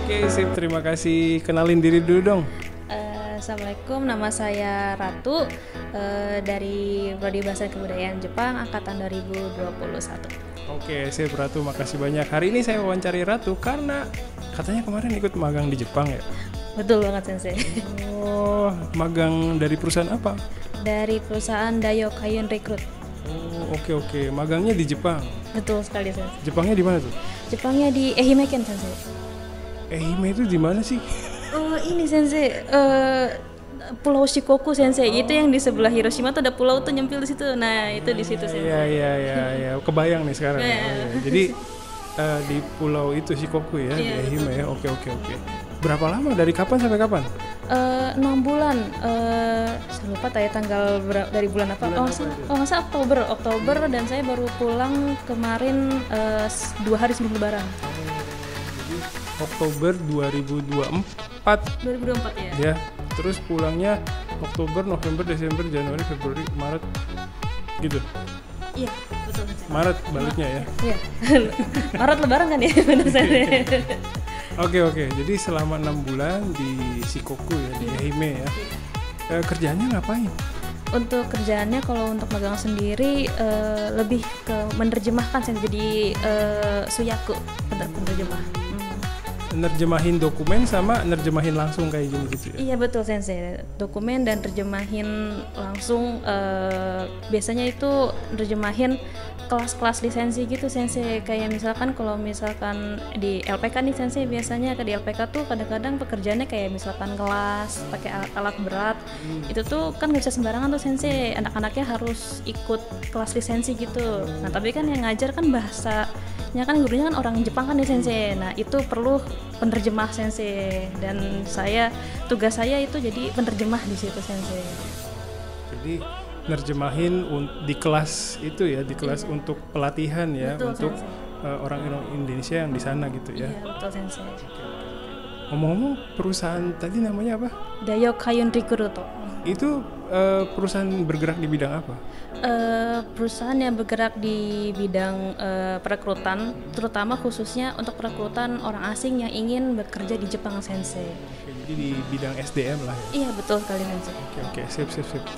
Oke, sip. Terima kasih. Kenalin diri dulu dong. Assalamualaikum, nama saya Ratu dari Prodi Bahasa dan Kebudayaan Jepang angkatan 2021. Oke, sip Ratu. Makasih banyak. Hari ini saya wawancari Ratu karena katanya kemarin ikut magang di Jepang ya? Betul banget Sensei. Oh, magang dari perusahaan apa? Dari perusahaan Dayo Kayun Recruit. Oh, oke. Magangnya di Jepang. Betul sekali Sensei. Jepangnya di mana tuh? Jepangnya di Ehime-ken Sensei. Ehime itu di mana sih? Oh ini Sensei, Pulau Shikoku Sensei. Itu yang di sebelah Hiroshima tuh ada pulau tuh nyempil di situ. Nah itu di situ Sensei. Iya. Kebayang nih sekarang. Iya. Ya. Jadi di pulau itu Shikoku ya, di Iya. Ehime ya. Oke. Berapa lama? Dari kapan sampai kapan? 6 bulan. Saya lupa tanggal dari bulan apa? Masa Oktober dan saya baru pulang kemarin 2 hari sebelum Lebaran. Oktober 2024 2024 ya. ya. Terus pulangnya Oktober, November, Desember, Januari, Februari, Maret gitu. Iya, betul Sensei. Maret baliknya ya. Iya. Maret Lebaran kan ya benar Sensei. Oke. Jadi selama 6 bulan di Shikoku ya, di Ehime ya. Kerjanya ngapain? Untuk kerjaannya kalau untuk magang sendiri lebih ke menerjemahkan Sensei. Jadi suyaku penerjemah. Nerjemahin dokumen sama nerjemahin langsung kayak gini gitu ya? Iya betul Sensei, dokumen dan terjemahin langsung. Biasanya itu terjemahin kelas-kelas lisensi gitu Sensei. Kayak misalkan kalau misalkan di LPK nih Sensei, biasanya di LPK tuh kadang-kadang pekerjaannya kayak misalkan kelas pakai alat-alat berat. Itu tuh kan nggak bisa sembarangan tuh Sensei, anak-anaknya harus ikut kelas lisensi gitu. Nah tapi kan yang ngajar kan bahasanya kan gurunya kan orang Jepang kan nih Sensei. Nah itu perlu penerjemah Sensei, dan tugas saya itu jadi penerjemah di situ Sensei. Jadi nerjemahin di kelas itu ya, di kelas untuk pelatihan ya. Betul, untuk orang Indonesia yang di sana gitu ya. Iya betul Sensei. Ngomong-ngomong, perusahaan tadi namanya apa? Dayo Kayun Recruit. Itu perusahaan bergerak di bidang apa? Perusahaan yang bergerak di bidang perekrutan, terutama khususnya untuk perekrutan orang asing yang ingin bekerja di Jepang Sensei. Oke, jadi di bidang SDM lah ya? Iya betul sekali Sensei. Oke, sip.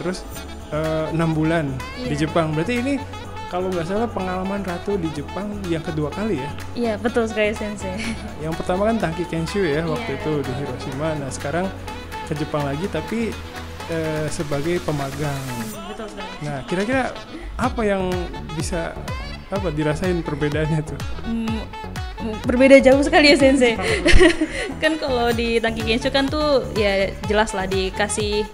Terus 6 bulan di Jepang, berarti ini kalau nggak salah pengalaman Ratu di Jepang yang kedua kali ya? Iya betul sekali Sensei. Yang pertama kan Tanki Kenshu ya, waktu itu di Hiroshima. Nah sekarang ke Jepang lagi tapi sebagai pemagang. Betul sekali. Nah kira-kira apa yang bisa dirasain perbedaannya tuh? Berbeda jauh sekali ya Sensei. Kan kalau di Tanki Kenshu kan tuh ya jelas lah dikasih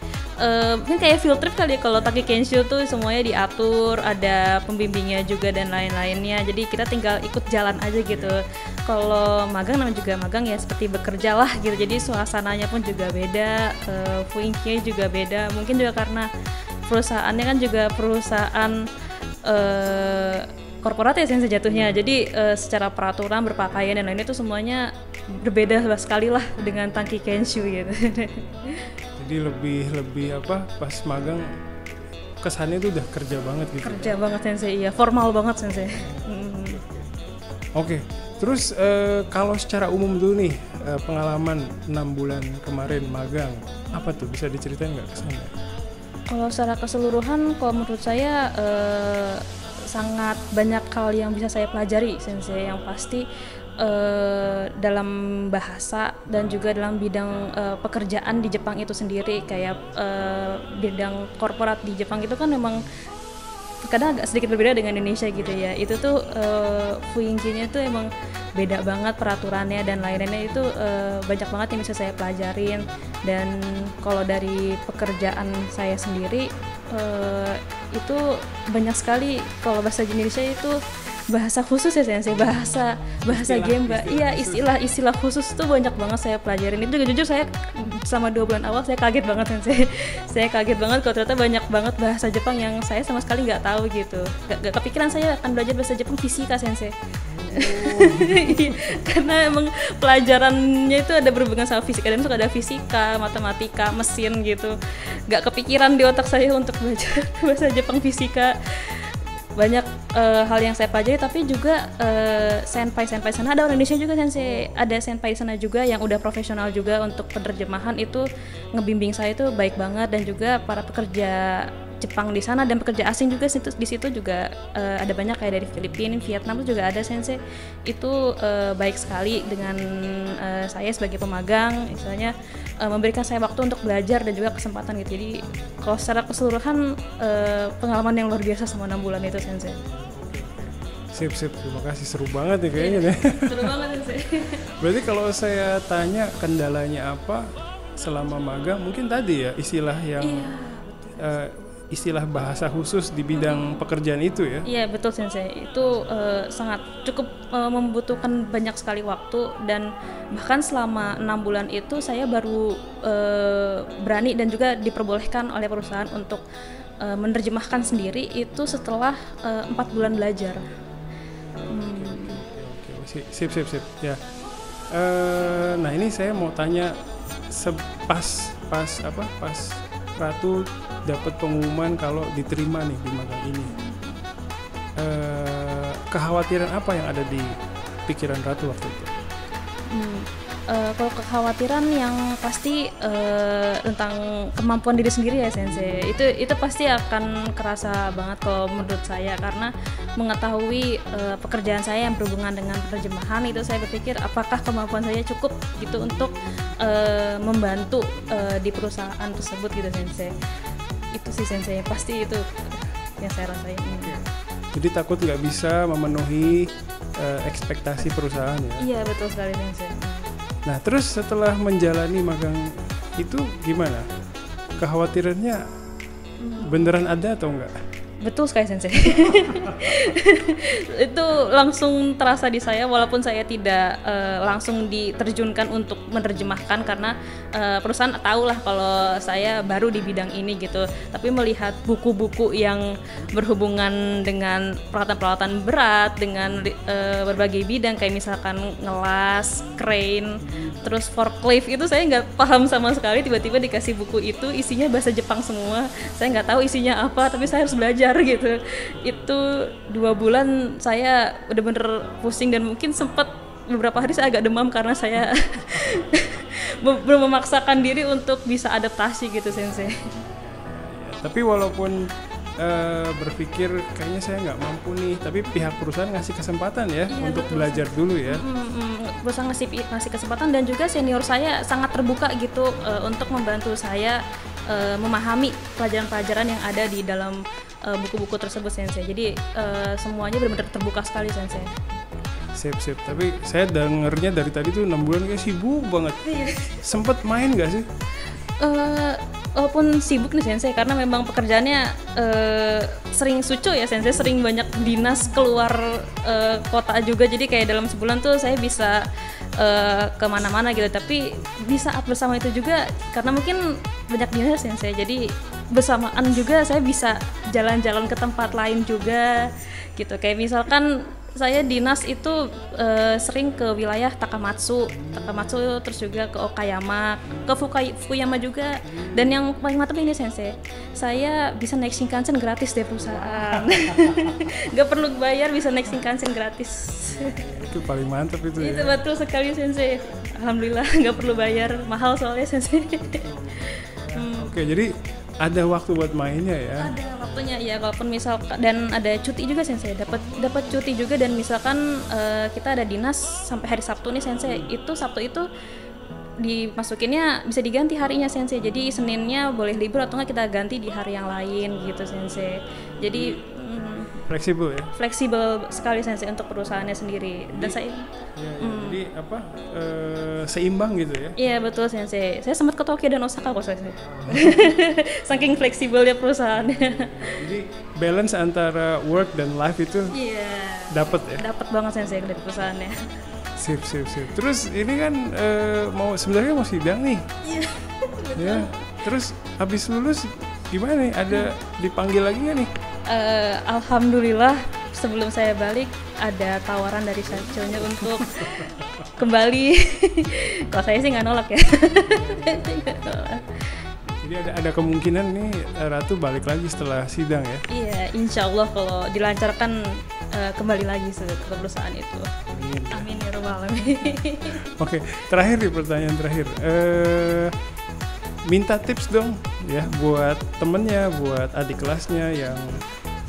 mungkin kayak field trip kali ya. Kalau Tanki Kenshu tuh semuanya diatur, ada pembimbingnya juga dan lain-lainnya. Jadi kita tinggal ikut jalan aja gitu. Kalau magang namanya juga magang ya, seperti bekerja lah gitu. Jadi suasananya pun juga beda,雰囲気nya juga beda. Mungkin juga karena perusahaannya kan juga perusahaan korporat ya Sensei jatuhnya. Jadi secara peraturan, berpakaian dan lainnya itu semuanya berbeda sekali lah dengan Tanki Kenshu gitu. Jadi lebih pas magang kesannya tuh udah kerja banget gitu. Kerja banget Sensei, iya, formal banget Sensei. Oke. Terus kalau secara umum dulu nih pengalaman 6 bulan kemarin magang, apa tuh bisa diceritain nggak kesannya? Kalau secara keseluruhan, kalau menurut saya sangat banyak hal yang bisa saya pelajari Sensei. Yang pasti dalam bahasa dan juga dalam bidang pekerjaan di Jepang itu sendiri, kayak bidang korporat di Jepang itu kan memang kadang agak sedikit berbeda dengan Indonesia gitu ya. Itu tuh雰囲気nya tuh emang beda banget, peraturannya dan lain-lainnya itu banyak banget yang bisa saya pelajarin. Dan kalau dari pekerjaan saya sendiri itu banyak sekali. Kalau bahasa Indonesia itu bahasa khusus ya Sensei, bahasa Gemba. Iya, istilah khusus tuh banyak banget saya pelajarin. Itu juga jujur saya selama 2 bulan awal saya kaget banget Sensei. Saya kaget banget kalau ternyata banyak banget bahasa Jepang yang saya sama sekali nggak tahu gitu. Gak kepikiran saya akan belajar bahasa Jepang fisika Sensei. Karena emang pelajarannya itu ada berhubungan sama fisika, dan suka ada fisika, matematika, mesin gitu. Gak kepikiran di otak saya untuk belajar bahasa Jepang fisika. banyak hal yang saya pelajari, tapi juga senpai sana ada orang Indonesia juga sensei, ada senpai di sana juga yang udah profesional juga untuk penerjemahan, itu ngebimbing saya itu baik banget, dan juga para pekerja Jepang di sana dan pekerja asing juga di situ juga ada banyak, kayak dari Filipina, Vietnam itu juga ada sensei, itu baik sekali dengan saya sebagai pemagang, misalnya memberikan saya waktu untuk belajar dan juga kesempatan gitu. Jadi kalau secara keseluruhan pengalaman yang luar biasa selama 6 bulan itu sensei. Sip, terima kasih, seru banget nih kayaknya deh. Seru banget sensei. Berarti kalau saya tanya kendalanya apa selama magang, mungkin tadi ya istilah yang istilah bahasa khusus di bidang pekerjaan itu ya? Iya betul sensei, itu sangat cukup membutuhkan banyak sekali waktu, dan bahkan selama 6 bulan itu saya baru berani dan juga diperbolehkan oleh perusahaan untuk menerjemahkan sendiri itu setelah 4 bulan belajar. Oke. Sip ya. Nah ini saya mau tanya, pas Ratu dapat pengumuman kalau diterima nih di magang ini, kekhawatiran apa yang ada di pikiran Ratu waktu itu? Kalau kekhawatiran yang pasti tentang kemampuan diri sendiri ya sensei, itu pasti akan kerasa banget kalau menurut saya, karena mengetahui pekerjaan saya yang berhubungan dengan penerjemahan itu, saya berpikir apakah kemampuan saya cukup gitu untuk membantu di perusahaan tersebut gitu sensei. Itu sih sensei, pasti itu yang saya rasain. Jadi takut nggak bisa memenuhi ekspektasi perusahaan ya? Iya betul sekali sensei. Nah terus setelah menjalani magang itu gimana? Kekhawatirannya beneran ada atau enggak? Betul sekali sensei. Itu langsung terasa di saya, walaupun saya tidak langsung diterjunkan untuk menerjemahkan, karena perusahaan tahulah kalau saya baru di bidang ini gitu. Tapi melihat buku-buku yang berhubungan dengan peralatan-peralatan berat dengan berbagai bidang, kayak misalkan ngelas, crane, terus forklift, itu saya nggak paham sama sekali. Tiba-tiba dikasih buku itu isinya bahasa Jepang semua, saya nggak tahu isinya apa, tapi saya harus belajar gitu. Itu 2 bulan saya bener-bener pusing, dan mungkin sempat beberapa hari saya agak demam karena saya belum memaksakan diri untuk bisa adaptasi gitu sensei. Tapi walaupun berpikir kayaknya saya nggak mampu nih, tapi pihak perusahaan ngasih kesempatan ya untuk belajar dulu ya. Perusahaan ngasih kesempatan, dan juga senior saya sangat terbuka gitu untuk membantu saya memahami pelajaran-pelajaran yang ada di dalam buku-buku tersebut sensei. Jadi semuanya benar-benar terbuka sekali sensei. Sip. Tapi saya dengernya dari tadi tuh 6 bulan kayak sibuk banget. Sempet main nggak sih? Walaupun sibuk nih sensei, karena memang pekerjaannya sering suco ya sensei, sering banyak dinas keluar kota juga. Jadi kayak dalam sebulan tuh saya bisa kemana-mana gitu. Tapi di saat bersama itu juga, karena mungkin banyak dinas sensei, jadi bersamaan juga saya bisa jalan-jalan ke tempat lain juga gitu. Kayak misalkan saya dinas itu sering ke wilayah Takamatsu, terus juga ke Okayama, ke Fukuyama juga. Dan yang paling mantap ini sensei, saya bisa naik Shinkansen gratis dari perusahaan. Gak perlu bayar, bisa naik Shinkansen gratis. Itu paling mantap itu ya? Itu betul sekali sensei. Alhamdulillah gak perlu bayar, mahal soalnya sensei. Oke, jadi ada waktu buat mainnya ya? Ada waktunya ya, kalaupun misal, dan ada cuti juga sensei, dapat cuti juga. Dan misalkan kita ada dinas sampai hari Sabtu nih sensei, itu Sabtu itu dimasukinnya bisa diganti harinya sensei, jadi Seninnya boleh libur atau nggak kita ganti di hari yang lain gitu sensei. Jadi fleksibel ya? Fleksibel sekali sensei untuk perusahaannya sendiri. Dan saya jadi apa seimbang gitu ya? Iya betul sensei, saya sempat ke Tokyo dan Osaka kok sensei. Saking fleksibelnya perusahaannya. Jadi balance antara work dan life itu dapat ya? Dapat banget sensei dari perusahaannya. Sip. Terus ini kan sebenarnya mau sidang nih. Iya. Ya. Terus habis lulus gimana nih? Ada dipanggil lagi nggak nih? Alhamdulillah sebelum saya balik ada tawaran dari Sancho-nya untuk kembali. Kalau saya sih nggak nolak ya. Jadi ada kemungkinan nih Ratu balik lagi setelah sidang ya? Iya, insya Allah kalau dilancarkan kembali lagi ke perusahaan itu. Amin. Amin ya rabbal alamin. Oke, terakhir nih pertanyaan terakhir. Minta tips dong ya buat temennya, buat adik kelasnya yang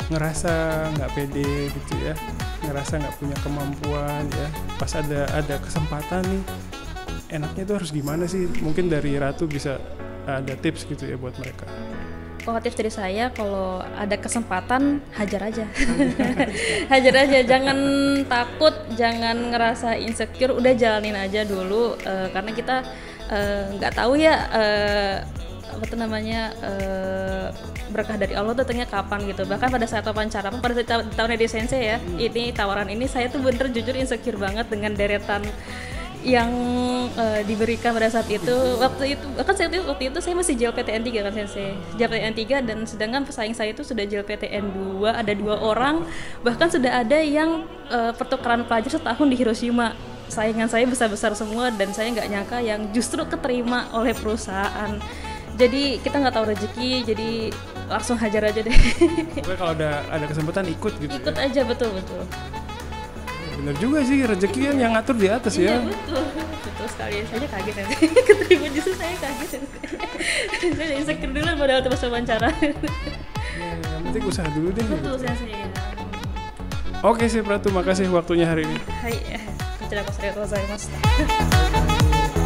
ngerasa nggak pede gitu ya, ngerasa nggak punya kemampuan ya. Pas ada kesempatan nih, enaknya tuh harus gimana sih? Mungkin dari Ratu bisa ada tips gitu ya buat mereka. Kalau tips dari saya, kalau ada kesempatan hajar aja. Hajar aja, jangan takut, jangan ngerasa insecure, udah jalanin aja dulu, karena kita nggak tahu ya apa tuh namanya, berkah dari Allah tuh datangnya kapan gitu. Bahkan pada saat wawancara pun, pada saat tahun di Sensei ya, ini tawaran ini saya tuh bener jujur insecure banget dengan deretan yang diberikan pada saat itu. Waktu itu saya masih JLPTN 3 kan Sensei, JLPTN 3, dan sedangkan pesaing saya itu sudah JLPTN 2, ada 2 orang, bahkan sudah ada yang pertukaran pelajar setahun di Hiroshima. Saingan saya besar-besar semua, dan saya nggak nyangka yang justru keterima oleh perusahaan. Jadi kita nggak tahu rezeki, jadi langsung hajar aja deh. Pokoknya kalau ada kesempatan ikut gitu. Ikut ya? Aja, betul. Bener juga sih, rezeki kan yang ngatur di atas ya. Iya betul sekali. Saya kaget nanti keterima, justru saya kaget. Saya insecure dulu padahal pas wawancara. Ya, yang penting usaha dulu deh. Betul gitu. saya. Oke sih Ratu, makasih waktunya hari ini. Hai, こちらこそありがとうございました。